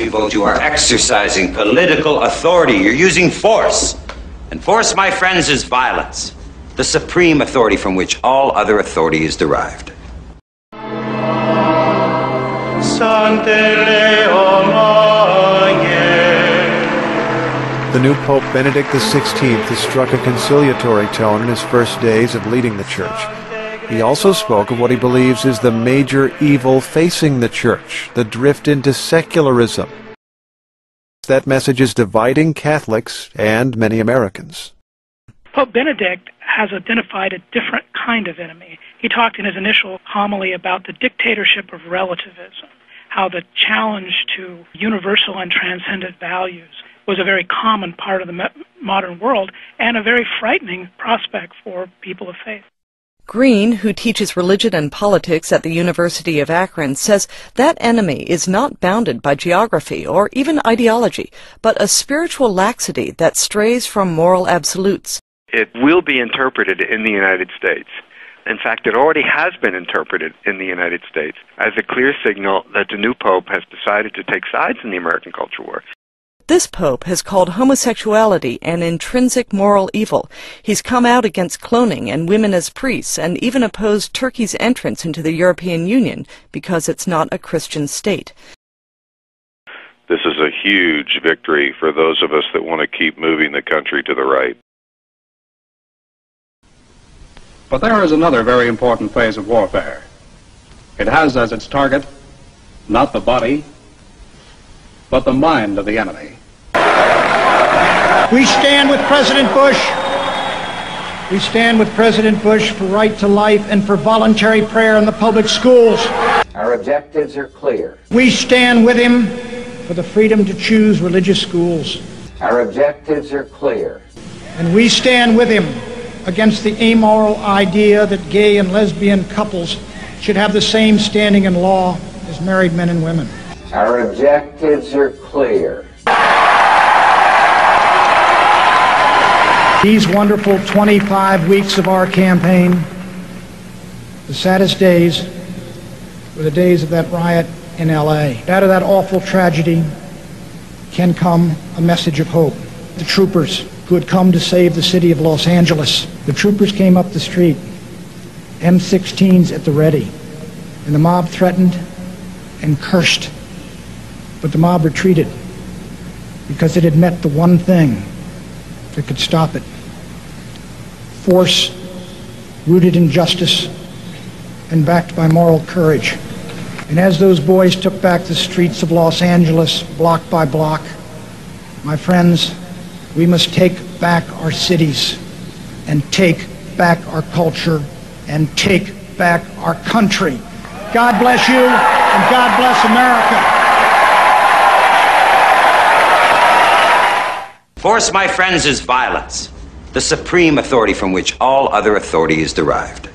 you vote, you are exercising political authority. You're using force. And force, my friends, is violence, the supreme authority from which all other authority is derived. The new Pope Benedict XVI has struck a conciliatory tone in his first days of leading the Church. He also spoke of what he believes is the major evil facing the Church, the drift into secularism. That message is dividing Catholics and many Americans. Pope Benedict has identified a different kind of enemy. He talked in his initial homily about the dictatorship of relativism, how the challenge to universal and transcendent values was a very common part of the modern world and a very frightening prospect for people of faith. Green, who teaches religion and politics at the University of Akron, says that enemy is not bounded by geography or even ideology, but a spiritual laxity that strays from moral absolutes. It will be interpreted in the United States. In fact, it already has been interpreted in the United States as a clear signal that the new Pope has decided to take sides in the American culture war. This Pope has called homosexuality an intrinsic moral evil. He's come out against cloning and women as priests, and even opposed Turkey's entrance into the European Union because it's not a Christian state. This is a huge victory for those of us that want to keep moving the country to the right. But there is another very important phase of warfare. It has as its target not the body, but the mind of the enemy. We stand with President Bush. We stand with President Bush for right to life and for voluntary prayer in the public schools. Our objectives are clear. We stand with him for the freedom to choose religious schools. Our objectives are clear. And we stand with him against the amoral idea that gay and lesbian couples should have the same standing in law as married men and women. Our objectives are clear. These wonderful 25 weeks of our campaign, the saddest days were the days of that riot in L.A. Out of that awful tragedy can come a message of hope. The troopers who had come to save the city of Los Angeles, the troopers came up the street, M16s at the ready, and the mob threatened and cursed. But the mob retreated because it had met the one thing that could stop it. Force rooted in justice and backed by moral courage. And as those boys took back the streets of Los Angeles, block by block, my friends, we must take back our cities and take back our culture and take back our country. God bless you and God bless America. Force, my friends, is violence, the supreme authority from which all other authority is derived.